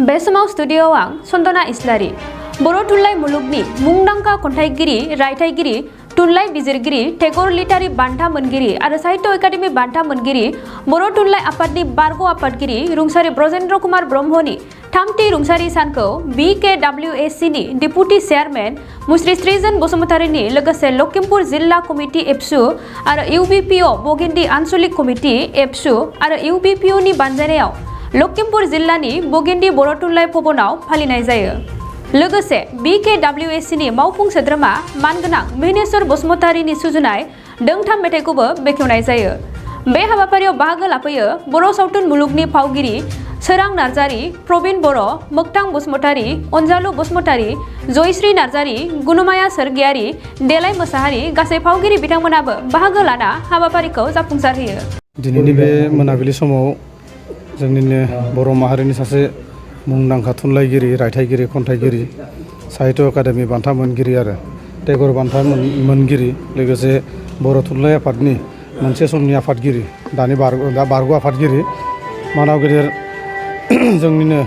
बे समाव स्टुडियोआव आं सन्दना इस्लारि बर' थुनलाइ मुलुगनि मुंदांखा खन्थाइगिरि रायथाइगिरि थुनलाइ बिजिरगिरि टेगर लिटारि बान्था मोनगिरि आरो साहित्य एकाडेमि बान्था मोनगिरि बर' थुनलाइ आफादनि बारग' आफादगिरि रुंसारि ब्रजेन्द्र कुमार ब्रह्मनि थामथि रुंसारि सानखौ BKWAC नि डेपुटि चेयारमेन मुस्रि सृजन बसुमतारीनि लोगोसे लखिमपुर जिल्ला कमिटि एबसु आरो UBPO बगिन्दि आन्चलिक कमिटि एबसु आरो UBPO नि बानजायनायाव लखिमपुर जिल्लानि बगिन्दि बर' थुनलाइ भवनाव फालिनाय जायो। लोगोसे BKWAC नि मावफुं सोद्रोमा मानगोनां महेनेश्वर बसुमतारीनि सुजुनाय दोंथाम मेथाइखौबो बेखेवनाय जायो। बे हाबाफारियाव बाहागो लाफैयो बर' सावथुन मुलुगनि फावगिरि सोरां नार्जारी, प्रबिन बर', मोगथां बसुमतारी, अनजालु बसुमतारी, जयश्री नार्जारी, गुनुमाया सोरगियारी, देलाय मोसाहारी गासै फावगिरि बिथांमोनाबो बाहागो लाना हाबाफारिखौ जाफुंसारहोयो। दिनैनि बे मोनाबिलि समाव जोंनिनो बर' माहारिनि सासे मुंदांखा थुनलाइगिरि रायथाइगिरि खन्थाइगिरि साहित्य एकाडेमि बान्था मोनगिरि आरो टेगर बान्था मोनगिरि लोगोसे बर' थुनलाइ आफादनि मोनसे समनि आफादगिरि दानि बारग' आफादगिरि मानाव गेदेर जोंनिनो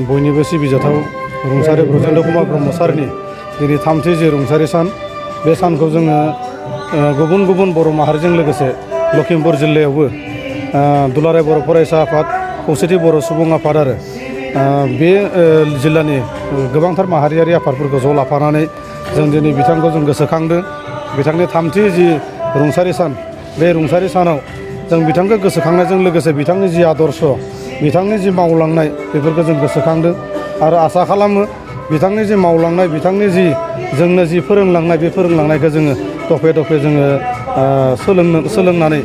बयनिबो सिबिजाथाव रुंसारि ब्रजेन्द्र कुमार ब्रह्म सारनि दिनै थामथि जे रुंसारि सान बे सानखौ जोङो गुबुन गुबुन बर' माहारिजों लोगोसे लखिमपुर जिल्लायावबो दुलाराय बर' फरायसा आफाद खौसेथि बर' सुबुं आफाद आरो बे जिल्लानि गोबांथार माहारियारि आफादफोरखौ ज' लाफानानै जों दिनै बिथांखौ जों गोसोखांदों। बिथांनि थामथि जि रुंसारि सान बे रुंसारि सानाव जों बिथांखौ गोसोखांनायजों लोगोसे बिथांनि जि आदर्श बिथांनि जि मावलांनाय बेफोरखौ जों गोसोखांदों आरो आसा खालामो बिथांनि जि मावलांनाय बिथांनि जि जोंनो जि फोरोंलांनाय बे फोरोंलांनायखौ जोङो दफे दफे जोङो सोलोंनानै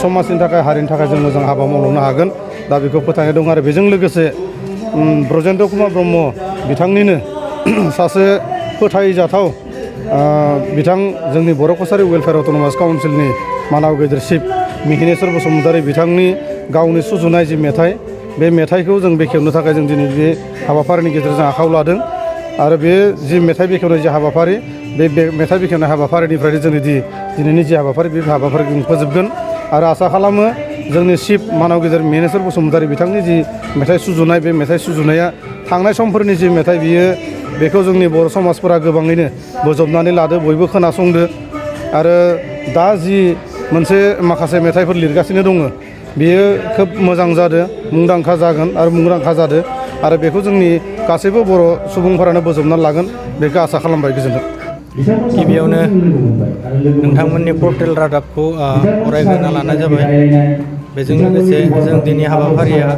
समाजनि थाखाय हारिनि थाखाय जों मोजां हाबा मावलांनो हागोन दा बेखौ फोथायनाय दं आरो बेजों लोगोसे ब्रजेन्द्र कुमार ब्रह्म बिथांनिनो सासे फोथायजाथाव बिथां जोंनि बर' कसारि वेलफेयार अट'नमास काउन्सिलनि मानाव गेदेर चिफ महेनेश्वर बसुमतारी बिथांनि गावनि सुजुनाय जि मेथाइ बे मेथाइखौ जों बेखेवनो थाखाय जों दिनै बे हाबाफारिनि गेजेरजों आखायाव लादों आरो बे जि मेथाइ बेखेवनाय जि हाबाफारि बे मेथाइ बेखेवनाय हाबाफारिनिफ्रायनो जोंनि दिनैनि जि हाबाफारि बे हाबाफारिखौ जों फोजोबगोन आरो आसा खालामो जोंनि चिफ मानाव गेदेर महेनेश्वर बसुमतारी बिथांनि जि मेथाइ सुजुनाय बे मेथाइ सुजुनाया थांनाय समफोरनि जि मेथाइ बेखौ जोंनि बर' समाजफोरा गोबाङैनो बोजबनानै लादो बयबो खोनासंदो आरो दा जि मोनसे माखासे मेथाइफोर लिरगासिनो दङ बेयो खोब मोजां जादों मुंदांखा जागोन आरो मुंदांखा जादों आरो बेखौ जोंनि गासैबो बर' सुबुंफोरानो बोजबनानै लागोन बेखौ आसा खालामबाय गोजोन्थों। गिबियावनो नोंथांमोननि पर्टेल रादाबखौ फरायग्रोना लानाय जाबाय। बेजों लोगोसे जों दिनै हाबाफारिया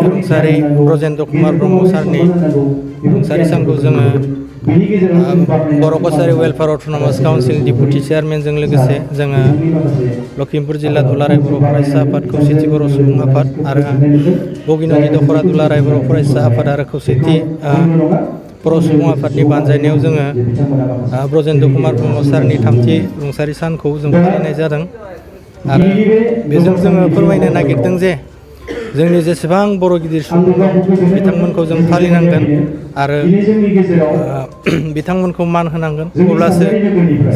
रुंसारि ब्रजेन्द्र कुमार ब्रह्म सारनि रुंसारि सानखौ जोङो बर' कसारि वेलफेयार अट'नमास काउन्सिल डेपुटि चेयारमेनजों लोगोसे जोङो लखिमपुर जिल्ला दुलाराय बर' फरायसा आफाद खौसेथि बर' सुबुं आफाद आरो बगिनदि दख'रा दुलाराय बर' फरायसा आफाद आरो खौसेथि बर' सुबुं आफादनि बानजायनायाव जोङो ब्रजेन्द्र कुमार ब्रह्म सारनि थामथि रुंसारि सानखौ जों फालिनाय जादों आरो बेजों जोङो फोरमायनो नागिरदों जे जोंनि जेसेबां बर' गिदिर सुबुं दं बिथांमोनखौ जों फालिनांगोन आरो बिथांमोनखौ मान होनांगोन अब्लासो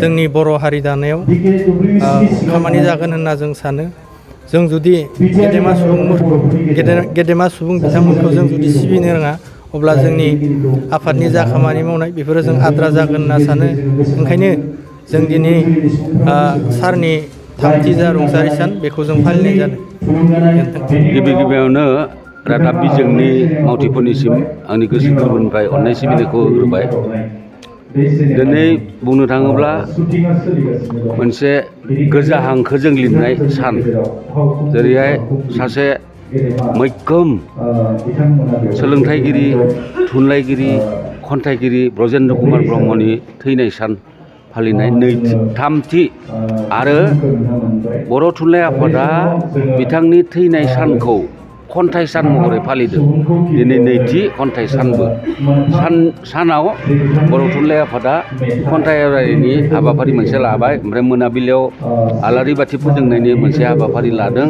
जोंनि बर' हारि दानायाव खामानि जागोन होनना जों सानो। जों जुदि गेदेमा सुबुं बिथांमोनखौ जों जुदि सिबिनो रोङा अब्ला जोंनि आफादनि जा खामानि मावनाय बेफोरो जों आद्रा जागोन होनना सानो। ओंखायनो जों दिनै सारनि थामथि जा रुंसारि सान बेखौ जों फालिनाय जादों। गिबियावनो रादाब बिजोंनि मावथिफोरनिसिम आंनि गोसो गोरबोनिफ्राय अननाय सिबिनायखौ होग्रोबाय। दिनै बुंनो थाङोब्ला मोनसे गोजा हांखोजों लिरनाय सान जेरैहाय सासे मैखोम सोलोंथाइगिरि थुनलाइगिरि खन्थाइगिरि ब्रजेन्द्र कुमार ब्रह्मनि थैनाय सान फालिनाय थामथि आरो बर' थुनलाइ आफादा बिथांनि थैनाय सानखौ खन्थाइ सान महरै फालिदों। दिनै नैथि खन्थाइ सानबो सानाव बर' थुनलाइ आफादा खन्थाइ आवरायनायनि हाबाफारि मोनसे लाबाय ओमफ्राय मोनाबिलियाव आलारि बाथि फोजोंनायनि मोनसे हाबाफारि लादों।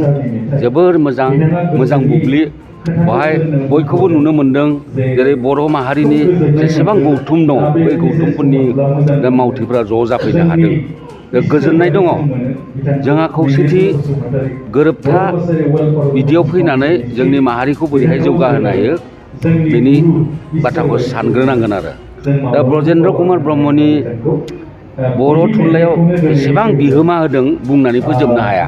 जोबोर मोजां बुब्लि बेवहाय बयखौबो नुनो मोन्दों जेरै बर' माहारिनि जेसेबां गौथुम दं बै गौथुमफोरनि मावथिफ्रा ज' जाफैनो हादों गोजोननाय दङ जोंहा खौसेथि गोरोबथा बिदियाव फैनानै जोंनि माहारिखौ बोरैहाय जौगाहोनो हायो बेनि बाथ्राखौ सानग्रोनांगोन आरो दा ब्रजेन्द्र कुमार ब्रह्मनि बर' थुनलाइयाव एसेबां बिहोमा होदों बुंनानै फोजोबनो हाया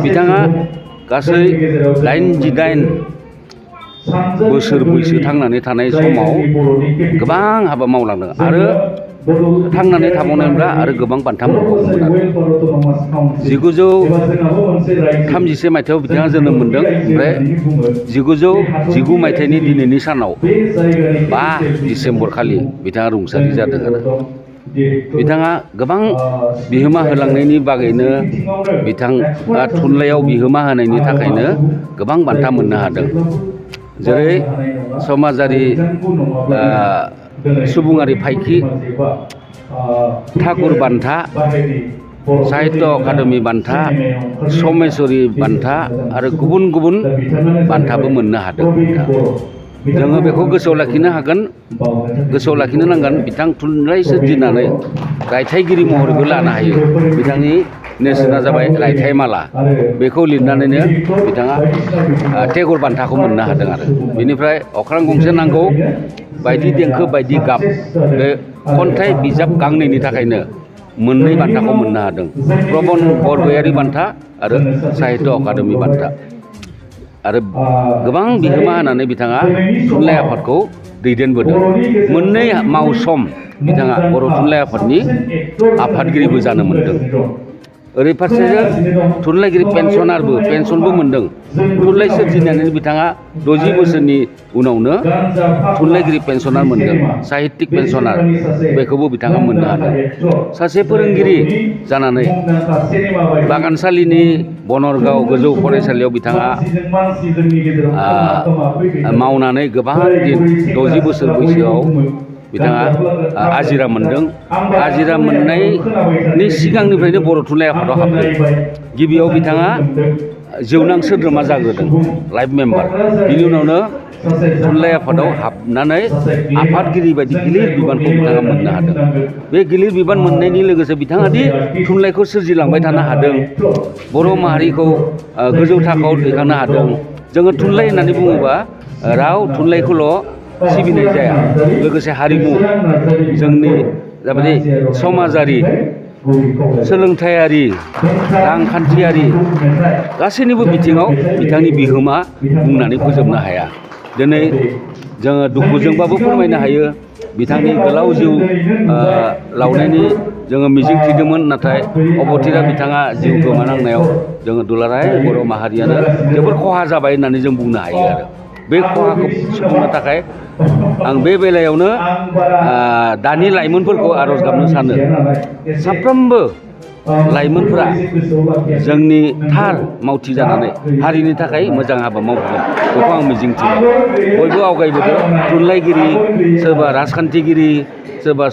बिथाङा गासै 88 बोसोर बैसो थांनानै थानाय समाव गोबां हाबा मावलांदों आरो थांनानै थाबावनायब्ला आरो गोबां बान्था मोनबावगौमोन आरो 1931 मायथाइयाव बिथाङा जोनोम मोन्दों ओमफ्राय 1919 मायथाइनि दिनैनि सानाव 5 डिसेम्बर खालि बिथाङा रुंसारि जादों आरो बिथाङा गोबां बिहोमा होलांनायनि बागैनो बिथाङा थुनलाइयाव बिहोमा होनायनि थाखायनो गोबां बान्था मोननो हादों जेरै समाजारि सुबुङारि फायखि ठाकुर बान्था साहित्य अकादेमि बान्था समेश्वरी बान्था आरो गुबुन गुबुन बान्थाबो मोननो हादों जोङो बेखौ गोसोआव लाखिनो हागोन गोसोआव लाखिनो नांगोन बिथां थुनलाइ सोरजिनानै रायथाइगिरि महरैबो लानो हायो बिथांनि नेरसोना जाबाय रायथाइमाला बेखौ लिरनानैनो बिथाङा टेगर बान्थाखौ मोननो हादों आरो बेनिफ्राय अख्रां गंसे नांगौ बायदि देंखो बायदि गाब बे खन्थाइ बिजाब गांनैनि थाखायनो मोननै बान्थाखौ मोननो हादों प्रबन बरगयारि बान्था आरो साहित्य अकादेमि बान्था आरो गोबां बिहोमा होनानै बिथाङा थुनलाइ आफादखौ दैदेनबोदों मोननै मावसम बिथाङा बर' थुनलाइ आफादनि आफादगिरिबो जानो मोन्दों ओरै फारसेजों थुनलाइगिरि पेन्सनबो मोन्दों थुनलाइ सोरजिनानै बिथाङा 60 बोसोरनि उनावनो थुनलाइगिरि पेन्सनार मोन्दों साहित्यिक पेन्सनार बेखौबो बिथाङा मोननो हादों सासे फोरोंगिरि जानानै बागानसालिनि बनरगाव गोजौ फरायसालियाव बिथाङा मावनानै गोबां दिन 60 बोसोर बैसोआव बिथाङा आजिरा मोन्दों आजिरा मोननायनि सिगांनिफ्रायनो बर' थुनलाइ आफादाव हाबदों गिबियाव बिथाङा जौनां सोद्रोमा जाग्रोदों लाइफ मेम्बार बिनि उनावनो थुनलाइ आफादाव हाबनानै आफादगिरि बायदि गिलिर बिबानखौ बिथाङा मोननो हादों बे गिलिर बिबान मोननायनि लोगोसे बिथाङा दि थुनलाइखौ सोरजिलांबाय थानो हादों बर' माहारिखौ गोजौ थाखोआव दैखांनो हादों जोङो थुनलाइ होननानै बुङोबा राव थुनलाइखौल' सिबिनाय जाया लोगोसे हारिमु जोंनि जाबायदि समाजारि सोलोंथायारि रांखान्थियारि गासैनिबो बिथिङाव बिथांनि बिहोमा बुंनानै फोजोबनो हाया दिनै जोङो दुखुजोंबाबो फोरमायनो हायो बिथांनि गोलाव जिउ लावनायनि जोङो मिजिं थिदोंमोन नाथाय अबथिरा बिथाङा जिउ गोमानांनायाव जोङो दुलाराय बर' माहारियानो जोबोर खहा जाबाय होननानै जों बुंनो हायो आरो बे खहाखौ सुफुंनो थाखाय आं बे बेलायावनो दानि लाइमोनफोरखौ आरज गाबनो सानो साफ्रोमबो लाइमोनफोरा जोंनि थार मावथि जानानै हारिनि थाखाय मोजां हाबा मावगोन बेखौ आं मिजिंथियो बयबो आवगायबोदों थुनलाइगिरि सोरबा राजखान्थिगिरि सोरबा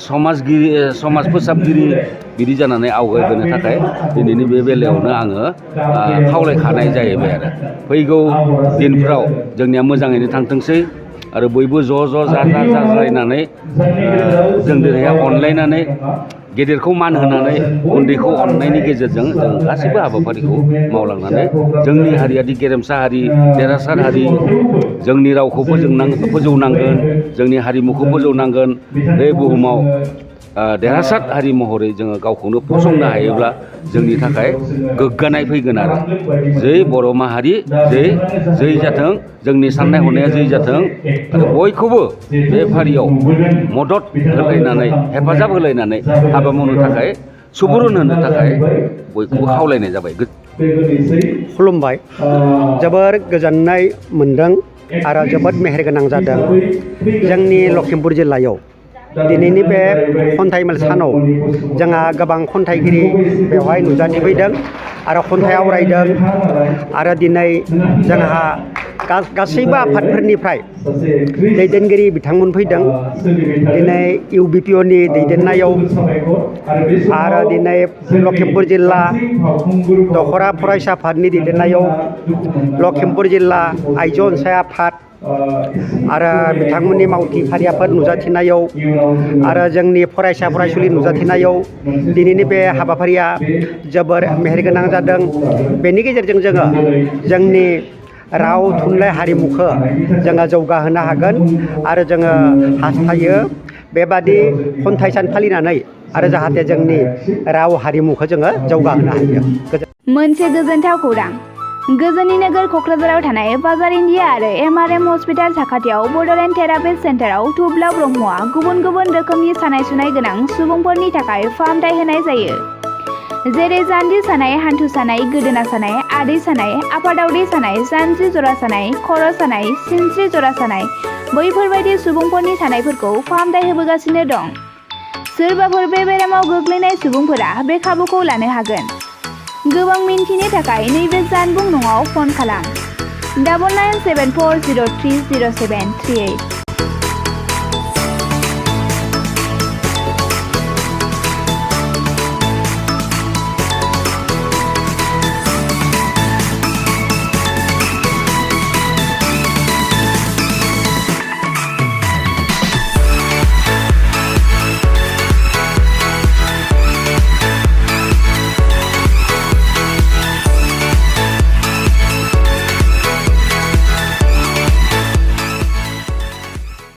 समाज फोसाबगिरि बिदि जानानै आवगायबोनो थाखाय दिनैनि बे बेलायावनो आङो खावलायखानाय जाहैबाय आरो फैगौ दिनफ्राव जोंनिया मोजाङैनो थांथोंसै आरो बयबो ज' जाज्लायनानै जों दिनैहाय अनलायनानै गेदेरखौ मान होनानै उन्दैखौ अननायनि गेजेरजों जों गासैबो हाबाफारिखौ मावलांनानै जोंनि हारियादि गेरेमसा हारि देरहासार हारि जोंनि रावखौ फोजौनांगोन जोंनि हारिमुखौ फोजौनांगोन बे बुहुमाव देरहासार हारि महरै जोङो गावखौनो फसंनो हायोब्ला जोंनि थाखाय गोग्गानाय फैगोन आरो जै बर' माहारि जै जाथों जोंनि साननाय हनाया जै जाथों आरो बयखौबो बे फारियाव मदद होलायनानै हेफाजाब होलायनानै हाबा मावनो थाखाय सुबुरुन होनो थाखाय बयखौबो खावलायनाय जाबाय। खुलुमबाय जोबोर गोजोननाय मोन्दों आरो जोबोद मेहेरगोनां जादों जोंनि लखिमपुर जिल्लायाव दिनैनि बे खन्थाइमेल सानाव जोंहा गोबां खन्थाइगिरि बेवहाय नुजाथिफैदों आरो खन्थाइ आवरायदों आरो दिनै जोंहा गासैबो आफादफोरनिफ्राय दैदेनगिरि बिथांमोन फैदों दिनै UBPOनि दैदेननायाव आरो दिनै लखिमपुर जिल्ला दखरा फरायसा आफादनि दैदेननायाव लखिमपुर जिल्ला आइजो अनसाय आफाद आरो बिथांमोननि मावथि फारियाफोर नुजाथिनायाव आरो जोंनि फरायसा फरायसुलि नुजाथिनायाव दिनैनि बे हाबाफारिया जोबोर मेहेरगोनां जादों। बेनि गेजेरजों जोङो जोंनि राव थुनलाइ हारिमुखौ जोङो जौगाहोनो हागोन आरो जोङो हास्थायो बेबादि खन्थाइ सान फालिनानै आरो जाहाथे जोंनि राव हारिमुखौ जोङो जौगाहोनो हायो। मोनसे गोजोनथाव खौरां। गोजोननि नोगोर क'क्राझाराव थानाय बाजार इन्डिया आरो MRM हस्पिटाल साखाथियाव बड'लेण्ड थेरापिस्ट सेन्टाराव थुब्ला ब्रह्मआ गुबुन गुबुन रोखोमनि सानाय सुनाय गोनां सुबुंफोरनि थाखाय फाहामथाय होनाय जायो। जेरै जान्जि सानाय, हान्थु सानाय, गोदोना सानाय, आदै सानाय, आफादावदै सानाय, जानजि जरा सानाय, खर' सानाय, सिनस्रि जरा सानाय बैफोरबायदि सुबुंफोरनि सानायफोरखौ फाहामथाय होबोगासिनो दं। सोरबाफोर बे बेरामाव गोग्लैनाय सुबुंफोरा बे खाबुखौ लानो हागोन। गोबां मिन्थिनो थाखाय नैबे जानबुं नङाव फन खालाम 9974030738।